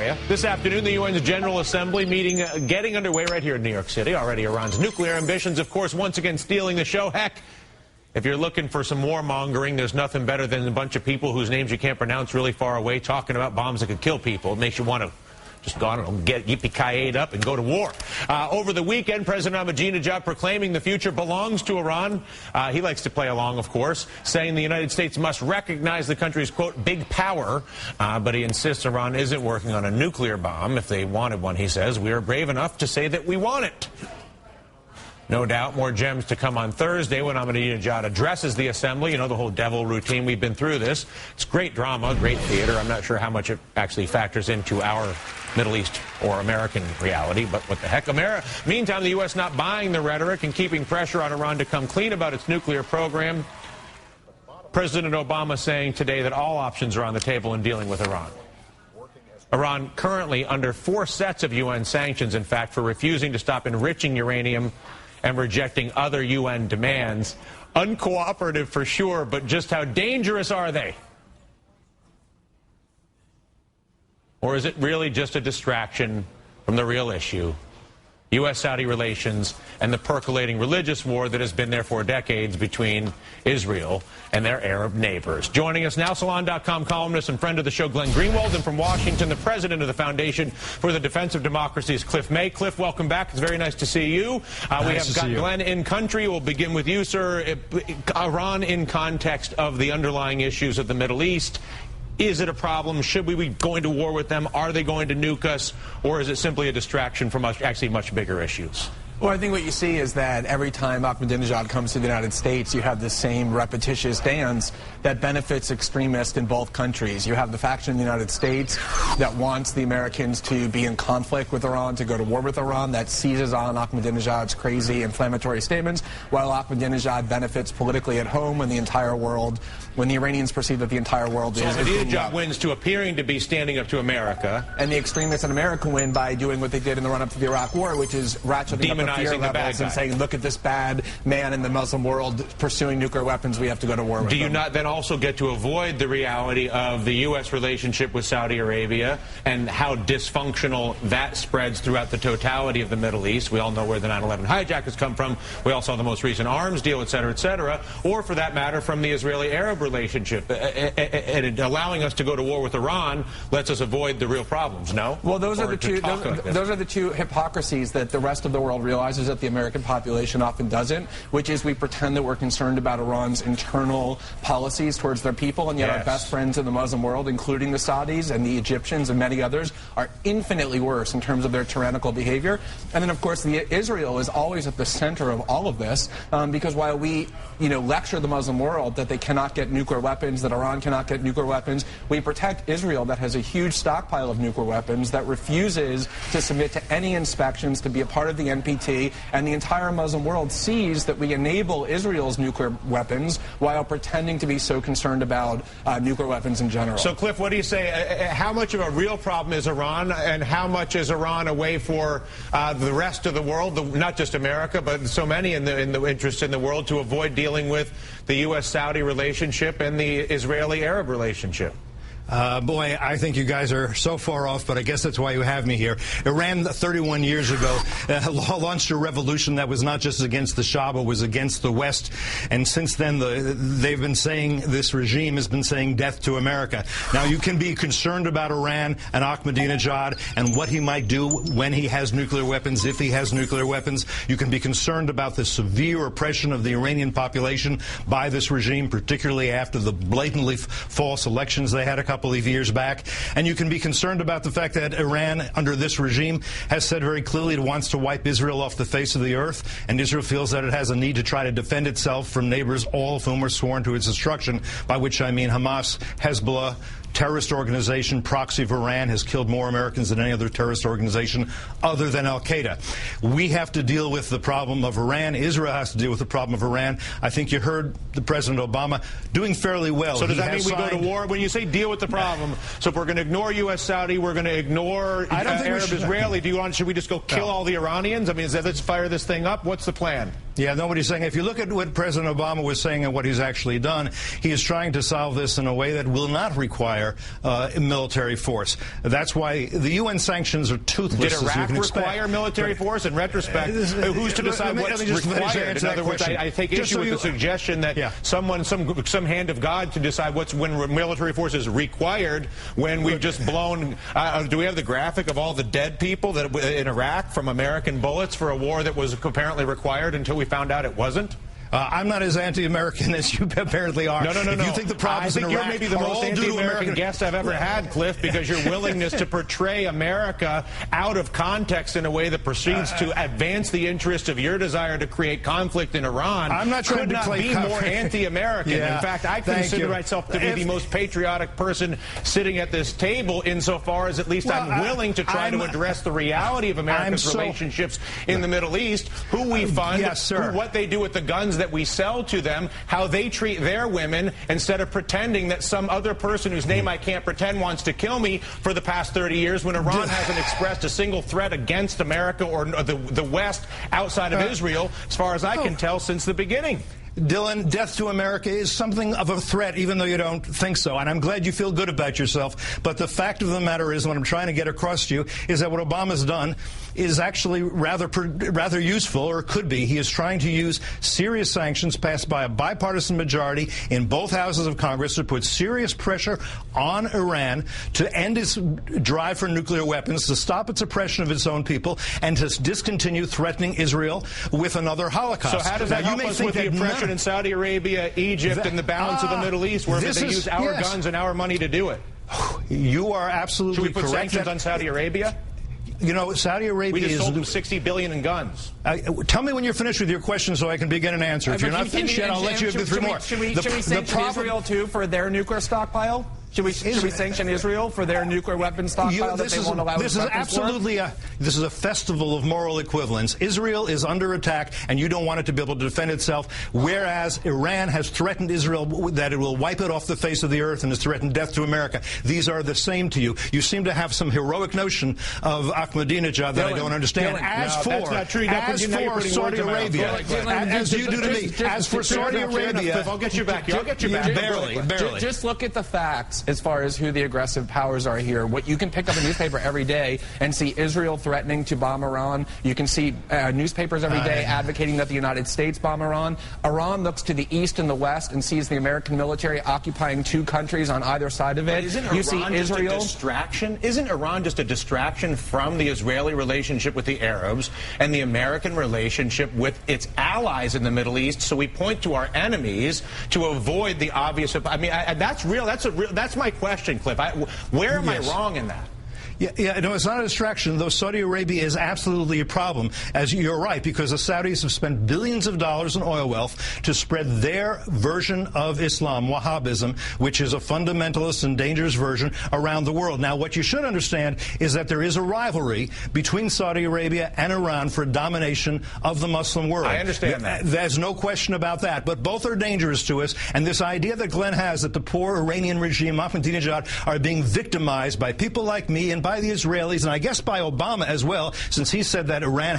you? This afternoon, the UN's General Assembly meeting getting underway right here in New York City. Already Iran's nuclear ambitions, of course, once again stealing the show. Heck, if you're looking for some warmongering, there's nothing better than a bunch of people whose names you can't pronounce really far away talking about bombs that could kill people. It makes you want to just go on and get yippee-ki-yayed up and go to war. Over the weekend, President Ahmadinejad proclaiming the future belongs to Iran. He likes to play along, of course, saying the United States must recognize the country's, quote, big power. But he insists Iran isn't working on a nuclear bomb. If they wanted one, he says, we are brave enough to say that we want it. No doubt more gems to come on Thursday when Ahmadinejad addresses the assembly. You know, the whole devil routine. We've been through this. It's great drama, great theater. I'm not sure how much it actually factors into our Middle East or American reality, but what the heck. Meantime, the U.S. not buying the rhetoric and keeping pressure on Iran to come clean about its nuclear program. President Obama saying today that all options are on the table in dealing with Iran. Iran currently under 4 sets of UN sanctions, in fact, for refusing to stop enriching uranium and rejecting other UN demands. Uncooperative for sure, but just how dangerous are they? Or is it really just a distraction from the real issue? U.S.-Saudi relations and the percolating religious war that has been there for decades between Israel and their Arab neighbors. Joining us now, Salon.com columnist and friend of the show, Glenn Greenwald, and from Washington, the president of the Foundation for the Defense of Democracy is Cliff May. Cliff, welcome back. It's very nice to see you. We have got Glenn in country. We'll begin with you, sir. Iran in context of the underlying issues of the Middle East. Is it a problem? Should we be going to war with them? Are they going to nuke us? Or is it simply a distraction from actually much bigger issues? Well, I think what you see is that every time Ahmadinejad comes to the United States, you have the same repetitious dance that benefits extremists in both countries. You have the faction in the United States that wants the Americans to be in conflict with Iran, to go to war with Iran, that seizes on Ahmadinejad's crazy inflammatory statements, while Ahmadinejad benefits politically at home when the entire world, when the Iranians perceive that the entire world is... So Ahmadinejad wins to appearing to be standing up to America. And the extremists in America win by doing what they did in the run-up to the Iraq War, which is ratcheting up the fear levels and saying, look at this bad man in the Muslim world pursuing nuclear weapons, we have to go to war with them. Do you them. not then also get to avoid the reality of the U.S. relationship with Saudi Arabia and how dysfunctional that spreads throughout the totality of the Middle East? We all know where the 9/11 hijackers come from. We all saw the most recent arms deal, et cetera, or for that matter, from the Israeli-Arab relationship. And allowing us to go to war with Iran lets us avoid the real problems, no? Well, those are the two hypocrisies that the rest of the world realizes that the American population often doesn't, which is we pretend that we're concerned about Iran's internal policies towards their people, and yet our best friends in the Muslim world, including the Saudis and the Egyptians and many others, are infinitely worse in terms of their tyrannical behavior. And then, of course, Israel is always at the center of all of this, because while we, lecture the Muslim world that they cannot get nuclear weapons, that Iran cannot get nuclear weapons, we protect Israel that has a huge stockpile of nuclear weapons, that refuses to submit to any inspections, to be a part of the NPT, and the entire Muslim world sees that we enable Israel's nuclear weapons while pretending to be so concerned about nuclear weapons in general. So, Cliff, what do you say? How much of a real problem is Iran, and how much is Iran a way for the rest of the world, not just America, but so many in the interest in the world, to avoid dealing with the U.S.-Saudi relationship and the Israeli-Arab relationship? Boy, I think you guys are so far off, but I guess that's why you have me here. Iran, 31 years ago, launched a revolution that was not just against the Shah, but was against the West. And since then, they've been saying, this regime has been saying death to America. Now, you can be concerned about Iran and Ahmadinejad and what he might do when he has nuclear weapons, if he has nuclear weapons. You can be concerned about the severe oppression of the Iranian population by this regime, particularly after the blatantly false elections they had a couple of years back. And you can be concerned about the fact that Iran, under this regime, has said very clearly it wants to wipe Israel off the face of the earth, and Israel feels that it has a need to try to defend itself from neighbors, all of whom are sworn to its destruction, by which I mean Hamas, Hezbollah, terrorist organization, proxy of Iran, has killed more Americans than any other terrorist organization other than Al-Qaeda. We have to deal with the problem of Iran. Israel has to deal with the problem of Iran. I think you heard the President Obama doing fairly well. So does that mean we go to war? When you say deal with the problem, so if we're going to ignore U.S.-Saudi, we're going to ignore Arab-Israeli, should we just go kill all the Iranians? I mean, let's fire this thing up? What's the plan? Yeah, nobody's saying. If you look at what President Obama was saying and what he's actually done, he is trying to solve this in a way that will not require military force. That's why the UN sanctions are toothless. Did Iraq as you can require military force? In retrospect, who's to decide what's required? In other words, I take issue with the suggestion that some hand of God to decide when military force is required when we've just blown. Do we have the graphic of all the dead people that in Iraq from American bullets for a war that was apparently required until we found out it wasn't? I'm not as anti-American as you apparently are. No. If you think the problems in Iraq you're maybe the most anti-American guest I've ever had, Cliff, because your willingness to portray America out of context in a way that proceeds to advance the interest of your desire to create conflict in Iran. I'm not trying to be more anti-American. In fact, I consider myself to be the most patriotic person sitting at this table, insofar as at least I'm willing to try to address the reality of America's relationships in the Middle East, who we fund, what they do with the guns that we sell to them, how they treat their women, instead of pretending that some other person whose name I can't pretend wants to kill me for the past 30 years when Iran hasn't expressed a single threat against America or the West outside of Israel, as far as I can tell, since the beginning. Dylan, death to America is something of a threat, even though you don't think so. And I'm glad you feel good about yourself. But the fact of the matter is, what I'm trying to get across to you is that what Obama's done is actually rather useful, or could be. He is trying to use serious sanctions passed by a bipartisan majority in both houses of Congress to put serious pressure on Iran to end its drive for nuclear weapons, to stop its oppression of its own people, and to discontinue threatening Israel with another Holocaust. So how does that help us with the oppression in Saudi Arabia, Egypt, and the balance of the Middle East, where they use our guns and our money to do it? You are absolutely correct. Should we put sanctions on Saudi Arabia? You know, Saudi Arabia we just sold them $60 billion in guns. Tell me when you're finished with your question so I can begin an answer. If you're not finished yet, I'll let you have 3 more. Should we sanction Israel, too, for their nuclear stockpile? Should we sanction Israel for their nuclear weapons stockpile that they won't allow? This is absolutely this is a festival of moral equivalence. Israel is under attack, and you don't want it to be able to defend itself, whereas Iran has threatened Israel that it will wipe it off the face of the earth and has threatened death to America. These are the same to you. You seem to have some heroic notion of Ahmadinejad that I don't understand. As for Saudi Arabia, as you do to me, as for Saudi Arabia, I'll get you back. Barely. Just look at the facts as far as who the aggressive powers are here. What you can pick up a newspaper every day and see Israel threatening to bomb Iran. You can see newspapers every day advocating that the United States bomb Iran. Iran looks to the east and the west and sees the American military occupying 2 countries on either side of it. Isn't Iran just a distraction? Isn't Iran just a distraction from the Israeli relationship with the Arabs and the American relationship with its allies in the Middle East? So we point to our enemies to avoid the obvious. I mean, that's real. That's my question, Cliff. Where am I wrong in that? Yeah, no, it's not a distraction, though Saudi Arabia is absolutely a problem, as you're right, because the Saudis have spent billions of dollars in oil wealth to spread their version of Islam, Wahhabism, which is a fundamentalist and dangerous version, around the world. Now, what you should understand is that there is a rivalry between Saudi Arabia and Iran for domination of the Muslim world. I understand that. There's no question about that, but both are dangerous to us, and this idea that Glenn has that the poor Iranian regime, Ahmadinejad, are being victimized by people like me and by the Israelis, and I guess by Obama as well, since he said that Iran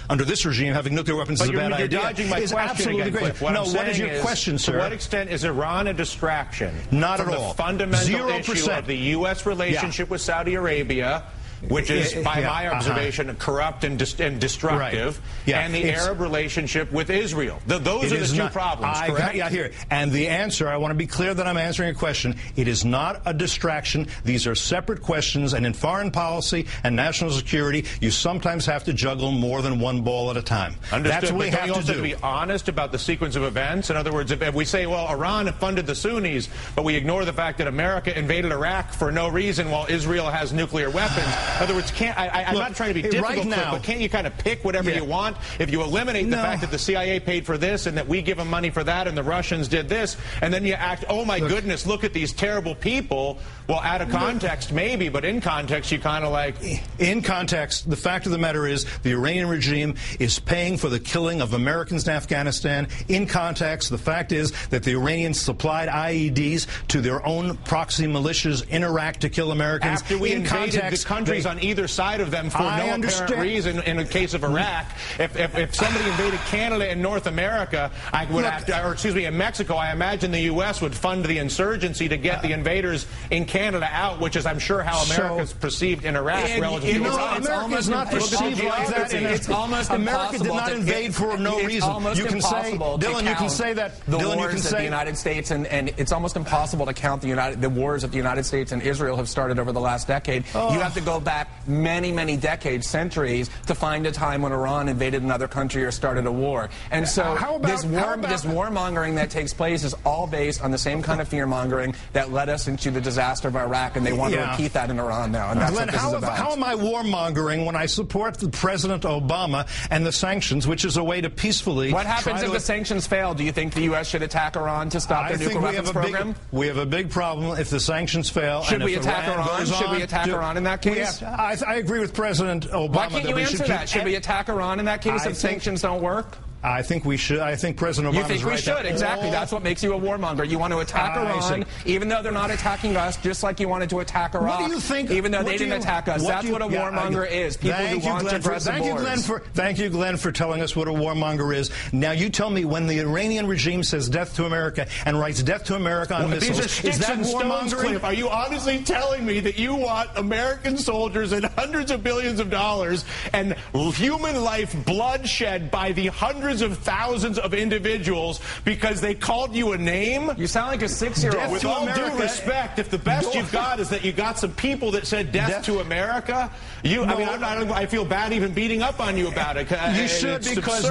under this regime, having nuclear weapons is a bad idea. You're dodging my question again, Cliff. What is your question, sir? To what extent is Iran a distraction? Not at all. The fundamental 0%. issue of the U.S. relationship with Saudi Arabia, which is, by my observation, corrupt and destructive, and the Arab relationship with Israel. Those are the 2 problems, correct? Yeah, here. And the answer, I want to be clear that I'm answering a question. It is not a distraction. These are separate questions, and in foreign policy and national security, you sometimes have to juggle more than one ball at a time. Understood. That's what we have to do. Have to be honest about the sequence of events. In other words, if we say, well, Iran funded the Sunnis, but we ignore the fact that America invaded Iraq for no reason while Israel has nuclear weapons. In other words, I'm not trying to be difficult, right now, but can't you kind of pick whatever you want? If you eliminate the fact that the CIA paid for this and that we give them money for that and the Russians did this, and then you act, oh my goodness, look at these terrible people. Well, out of context, maybe, but in context, you kind of like... In context, the fact of the matter is the Iranian regime is paying for the killing of Americans in Afghanistan. In context, the fact is that the Iranians supplied IEDs to their own proxy militias in Iraq to kill Americans. After we invaded the country countries on either side of them for no apparent reason. In the case of Iraq, if somebody invaded Canada and North America, I would have to, or excuse me, in Mexico, I imagine the U.S. would fund the insurgency to get the invaders in Canada out, which is, I'm sure, how America's perceived in Iraq relative to Iraq. America is not perceived like that. It's almost America did not invade for no reason. You can say, Dylan, you can say that. The wars that the United States and it's almost impossible to count the wars that the United States and Israel have started over the last decade. You have to go back many, many decades, centuries, to find a time when Iran invaded another country or started a war. And so this warmongering that takes place is all based on the same kind of fear-mongering that led us into the disaster of Iraq, and they want to repeat that in Iran now. And that's Glenn, what this is about. How am I warmongering when I support President Obama and the sanctions, which is a way to peacefully... What happens if the sanctions fail? Do you think the U.S. should attack Iran to stop their nuclear weapons program? We have a big problem if the sanctions fail. Should we attack Iran? Should we attack Iran in that case? I agree with President Obama. Why can't you answer that? Should we attack Iran in that case if sanctions don't work? I think we should. I think President Obama is right. You think we should? Exactly. That's what makes you a warmonger. You want to attack Iran, even though they're not attacking us, just like you wanted to attack Iraq. What do you think? Even though they didn't attack us. That's what a warmonger is. People who want to press the borders. Thank you, Glenn, for telling us what a warmonger is. Now, you tell me, when the Iranian regime says death to America and writes death to America on missiles, is that warmongering? Are you honestly telling me that you want American soldiers and hundreds of billions of dollars and human life bloodshed by the hundreds of thousands of individuals because they called you a name? You sound like a 6-year-old. With all due respect, if the best you've got is that you got some people that said death to America, I feel bad even beating up on you about it. You should, because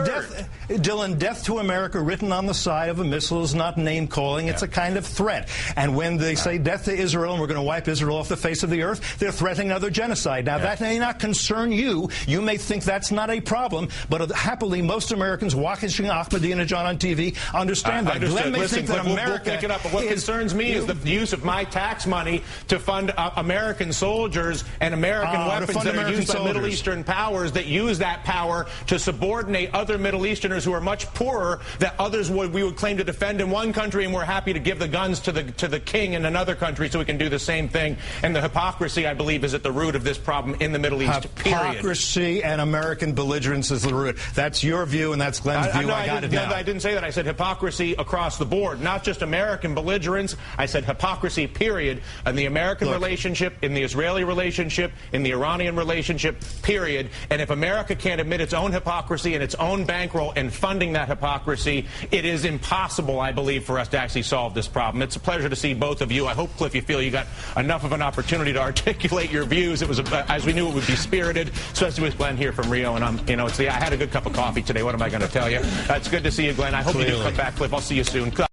death to America written on the side of a missile is not name-calling. It's a kind of threat. And when they say death to Israel and we're going to wipe Israel off the face of the earth, they're threatening another genocide. Now, that may not concern you. You may think that's not a problem, but happily, most Americans watching Ahmadinejad on TV understand that. Glenn may think that America... We'll pick it up, but what concerns me is the use of my tax money to fund American soldiers and American weapons that are used by Middle Eastern powers that use that power to subordinate other Middle Easterners who are much poorer that we would claim to defend in one country, and we're happy to give the guns to the king in another country so we can do the same thing. And the hypocrisy, I believe, is at the root of this problem in the Middle East, period. Hypocrisy and American belligerence is the root. That's your view, and that's Glenn's view. I didn't say that. I said hypocrisy across the board, not just American belligerence. I said hypocrisy, period, in the American relationship, in the Israeli relationship, in the Iranian relationship, period. And if America can't admit its own hypocrisy and its own bankroll in funding that hypocrisy, it is impossible, I believe, for us to actually solve this problem. It's a pleasure to see both of you. I hope, Cliff, you feel you got enough of an opportunity to articulate your views. It was, as we knew, it would be spirited, especially with Glenn here from Rio. And I had a good cup of coffee today. What am I going to tell you? It's good to see you, Glenn. I hope you do come back, Cliff. I'll see you soon.